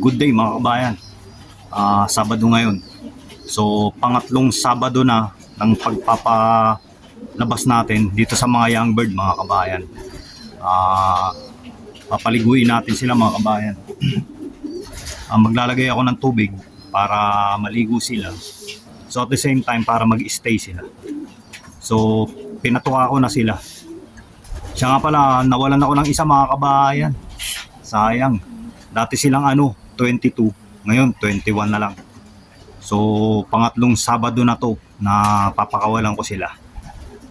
Good day mga kabayan. Sabado ngayon. So pangatlong Sabado na ng pagpapalabas natin dito sa mga young bird mga kabayan. Papaliguin natin sila mga kabayan. Maglalagay ako ng tubig para maligo sila. So at the same time para mag-stay sila. So pinatuka ko na sila. Siya nga pala, nawalan ako ng isa mga kabayan. Sayang. Dati silang 22, ngayon 21 na lang. So pangatlong Sabado na to na papakawalan ko sila.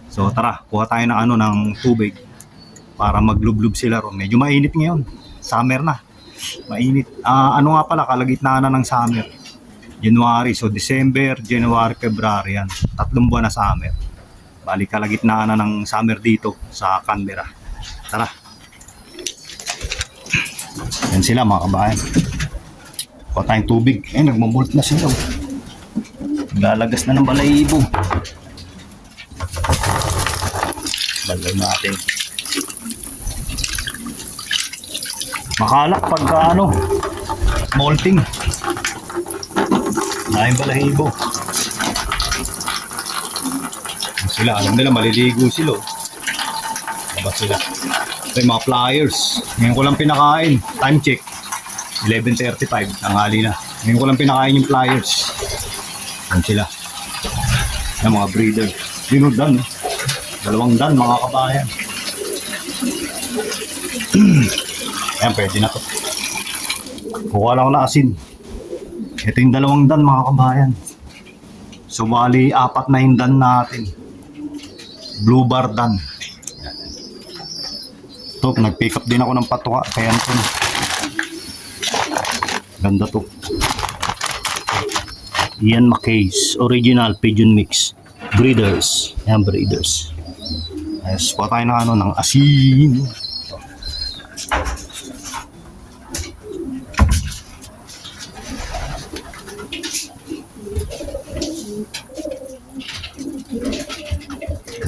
So tara, kuha tayo ng ng tubig para maglublob sila ron. Medyo mainit ngayon. Summer na. Mainit. Nga pala, kalagitnaan na ng summer. January, so December, January, February yan. 3 buwan na summer. Bali kalagitnaan na ng summer dito sa Canberra. Tara. Yan sila mga kabayan. Kuha tayong tubig. Nagmamolt na sila. Lalagas na ng balahibo. Balay natin. Makalak pagka molting. Nahin balahibo. Sila, alam nila maliligo sila. Labas sila. Ito yung mga flyers. Ngayon ko lang pinakain. Time check. 11:35. Tanghali na. Ngayon ko lang pinakain yung flyers. Yan sila. Yan mga breeder. Yun dan. 2 dan mga kabayan. Ayan, pwede na to. Kuha lang ako na asin. Ito yung 2 dan mga kabayan. So bali 4 na yung dan natin. Blue bar dan. Ito, nag-pick up din ako ng patuka. Kaya ito. Ganda to. Ian Mackay's Original Pigeon Mix. Breeders. Ayan, breeders. Ayos, pa tayo ng asin.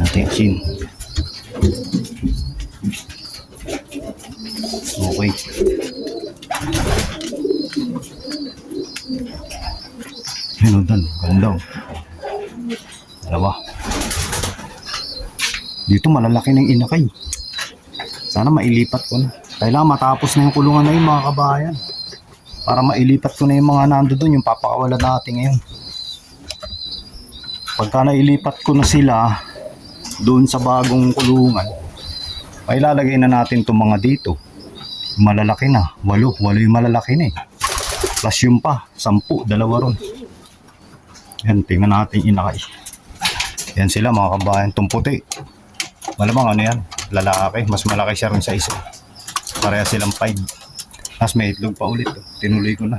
Natin asin. Okay. Ayun dan, ganda. Dalawa. Dito malalaki ng inakay. Sana mailipat ko na. Kailangan matapos na yung kulungan na yun mga kabayan. Para mailipat ko na yung mga nando doon, yung papakawalan natin ngayon. Pagka nailipat ko na sila doon sa bagong kulungan, ay lalagay na natin itong mga dito. Malalaki na. 8 yung malalaki na eh. Plus yung pa. 10. 2 ron. Yan. Tingnan natin inakay. Yan sila mga kabayan. Itong puti. Malamang yan. Lalaki. Mas malaki siya rin sa isa. Pareha silang 5. Tapos may itlog pa ulit. Tinuloy ko na.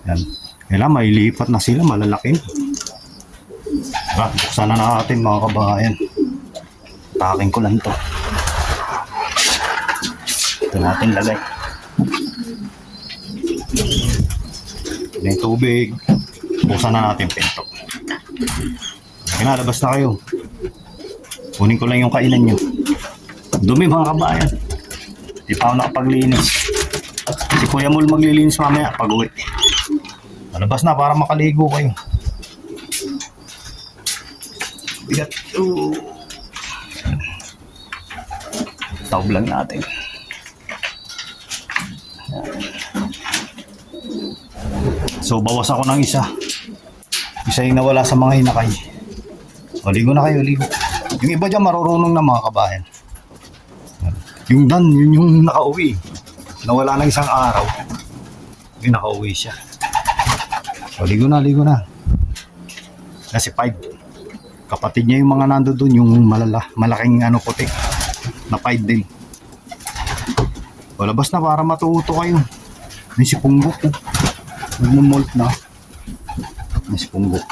Yan. Kailangan mailipat na sila. Malalaki na. Buksan na natin mga kabayan. Taking ko lang to. Ito natin lagay. Ito yung tubig. Buksan na natin pinto. Kinalabas na kayo. Kunin ko lang yung kainan nyo. Dumi mga kabayan. Di pa ako nakapaglinis. Si Kuya Mul maglilinis mamaya pag uwi. Nalabas na para makaligo kayo. Bigat. Taob lang natin. So bawas ako ng isa. Isa yung nawala sa mga hinakay. O ligo na kayo, ligo. Yung iba dyan marurunong na mga kabayan. Yung dan, yun yung nakauwi. Nawala ng isang araw. Yung nakauwi siya. O ligo na, ligo na. Kasi 5. Kapatid niya yung mga nando doon, yung malaking puti. Na 5 din. O labas na para matuto kayo. May sipunggok po. Nagmumolt na. May sipunggok.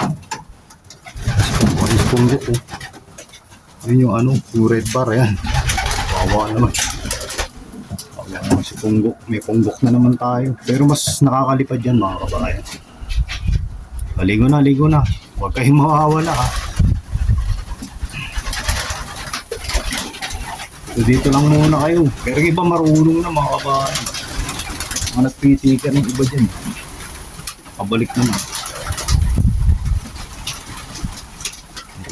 May sipunggok po. Ayun yung yung red bar. Ayan. Wawa naman. May sipunggok. May punggok na naman tayo. Pero mas nakakalipad yan mga kabayan. Ligo na, ligo na. Huwag kayong mawawala ha. So, dito lang muna kayo. Pero iba marunong na mga kabayan. Mga nagpiti ka ng iba dyan. Pabalik naman.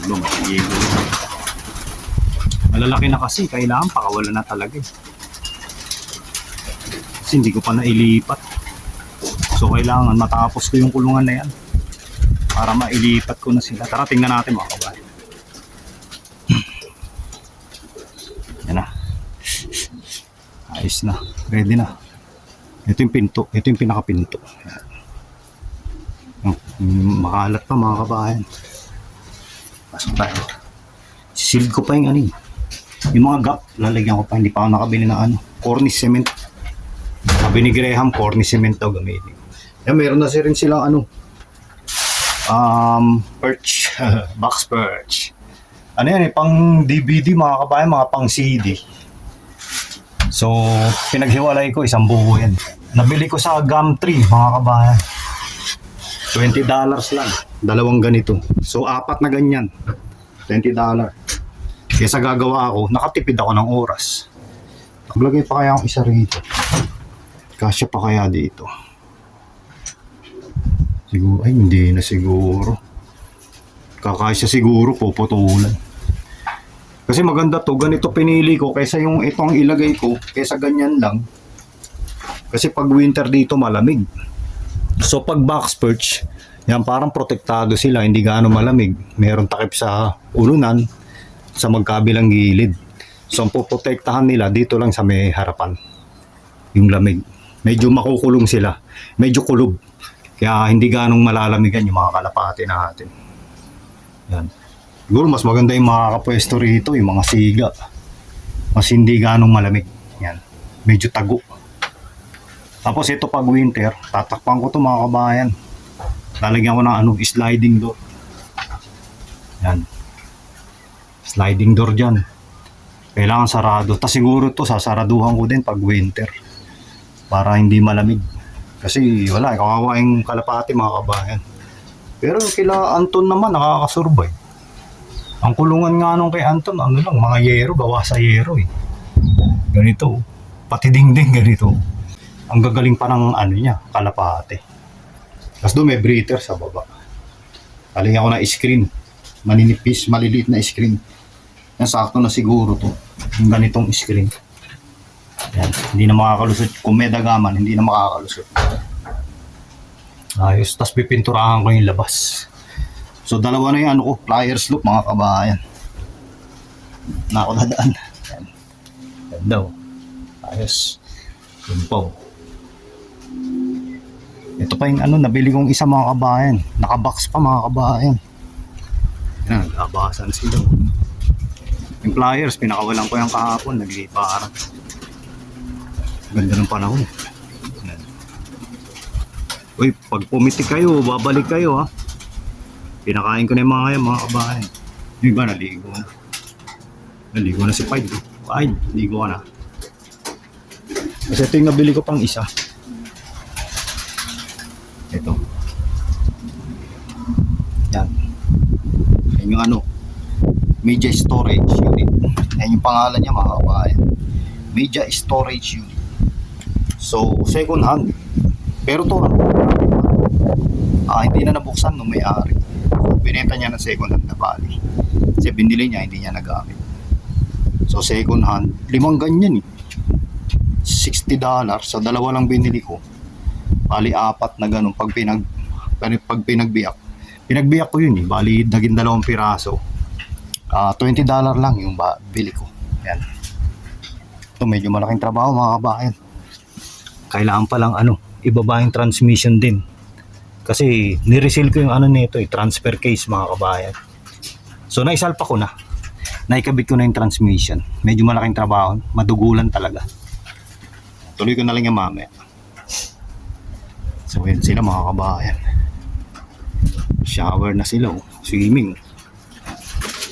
Ulo, matigigo. Malalaki na kasi, kailangan pakawalan na talaga eh. Kasi hindi ko pa nailipat. So kailangan matapos ko yung kulungan na yan para mailipat ko na sila. Tara, tingnan natin mga kabayan. Yan na. Ayos na. Ready na. Ito yung pinto. Ito yung pinakapinto. Makalat pa mga kabayan. Pasok tayo. Sisilid ko pa yung ano eh. Yung mga gap, lalagyan ko pa. Hindi pa ako nakabili ng ano. Cornice cement. Sabi ni Graham, cornice cement daw gamitin. Yan, meron na rin silang ano. Perch. Box perch. Ano yan eh, pang DVD mga kabayan, mga pang CD. So, pinaghiwalay ko, isang buo yan. Nabili ko sa Gumtree mga kabayan. $20 lang. Dalawang ganito. So, 4 na ganyan. $20. Kesa gagawa ako, nakatipid ako ng oras. Maglagay pa kaya akong isa rito. Kasya pa kaya dito. Siguro, ay hindi na siguro. Kakasya siguro, puputulan. Kasi maganda to, ganito pinili ko kaysa yung itong ilagay ko, kaysa ganyan lang. Kasi pag winter dito malamig. So pag box perch, yan parang protektado sila, hindi gaano malamig. Meron takip sa ulunan, sa magkabilang gilid. So ang puprotektahan nila dito lang sa may harapan. Yung lamig. Medyo makukulong sila. Medyo kulob. Kaya hindi ganong malalamigan yung mga kalapati natin. Yan. Siguro mas maganda yung mga kapwesto rito, yung mga siga. Mas hindi ganong malamig. Yan. Medyo tago. Tapos ito pag winter, tatakpan ko to mga kabayan. Lalagyan ko ng ano, sliding door. Yan. Sliding door dyan. Kailangan sarado. Tapos siguro to sasaraduhan ko din pag winter. Para hindi malamig. Kasi wala, kawawa yung kalapati mga kabayan. Pero kila Anton naman nakakasurvive. Ang kulungan nga nung kay Anton, ano lang, mga yero, gawa sa yero eh. Ganito. Pati dingding ganito. Ang gagaling pa ng ano niya, kalapati. Tapos doon may breather sa baba. Taling ako na screen. Maninipis, maliliit na screen. Yan, sakto na siguro to. Yung ganitong screen. Yan, hindi na makakalusot. Kung may dagaman, hindi na makakalusot. Ayos, tapos pipinturahan ko yung labas. So dalawa na yung ano ko, pliers loop mga kabayan. Na ako dadaan. Yan. Yan daw. Ayos. Yun po. Ito pa yung ano, nabili kong isa mga kabayan. Nakabox pa mga kabayan. Yan, nagkabasan sila. Yung pliers, pinakawalan ko yung kahapon. Nagliparan. Ganda ng panahon. Uy, pag pumiti kayo, babalik kayo ha. Pinakain ko na yung mga kabayan. Yung iba, naligo na. Naligo na si Pied. Pied, naligo ka na. Kasi ito yung nabili ko pang isa. Ito. Yan. Yan yung ano, media storage unit. Yan yung pangalan niya mga kabayan. Media storage unit. So, second hand. Pero to, hindi na nabuksan nung may-ari. Binenta niya ng second hand na bali. Kasi binili niya, hindi niya nagamit. So, second hand. 5 ganyan eh. $60. Sa dalawa lang binili ko. Bali, 4 na ganun. Pag pinagbiyak. Pinagbiyak ko yun eh. Bali, naging 2 piraso. $20 lang yung bili ko. Yan. Ito, medyo malaking trabaho mga kabayan. Kailangan palang ano, ibaba yung transmission din. Kasi nireseal ko yung ano nito, transfer case mga kabayan. So naisalpa ko na. Naikabit ko na yung transmission. Medyo malaking trabaho, madugulan talaga. Tuloy ko na lang yung mamaya. So yun sila mga kabayan. Shower na sila, swimming.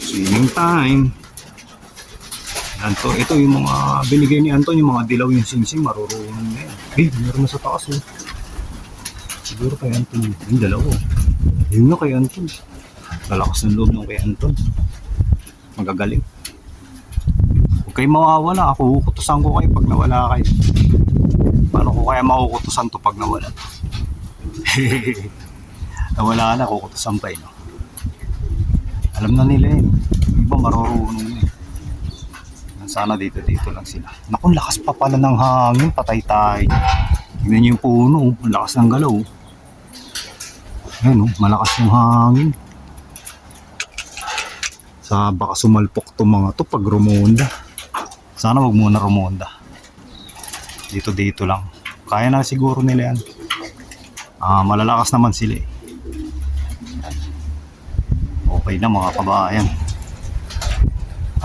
Swimming time. Anto, ito yung mga binigay ni Anton, yung mga dilaw yung singsing, marurunong na yan. Meron na sa taas oh. Siguro kay Anton, yung dalawa. Yun na kay Anton. Lalakas ng loob ng kay Anton. Magagaling. Huwag kayo mawawala, ako kutusan ko kayo pag nawala kayo. Paano ko kaya makukutusan to pag nawala? Nawala na, kukutusan pa eh, no? Alam na nila yun. Yung iba marurunong na eh. Sana dito lang sila. Naku, lakas pa pala ng hangin. Patay tayo. Tignan niyo yung puno. Ang lakas ng galaw. Ayun, malakas yung hangin. Baka sumalpok to mga to pag rumonda. Sana wag muna rumonda. Dito lang. Kaya na siguro nila yan. Malalakas naman sila eh. Okay na mga kabayan.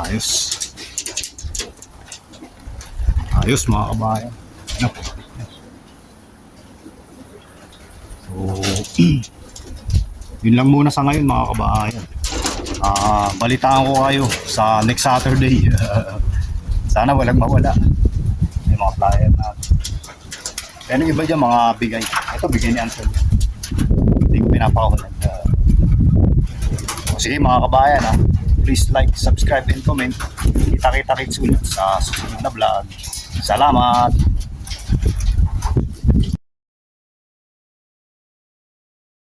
Ayos. Ayos mga kabayan. So, yun lang muna sa ngayon mga kabayan. Balitaan ko kayo sa next Saturday. Sana walang mawala. May mga flyer natin. Pero yung iba dyan mga bigay. Ito bigay ni Anton. Hindi ko pinapakakulan. Sige mga kabayan, please like, subscribe, and comment. Kita-kita kits ulit sa susunod na vlog. Salamat!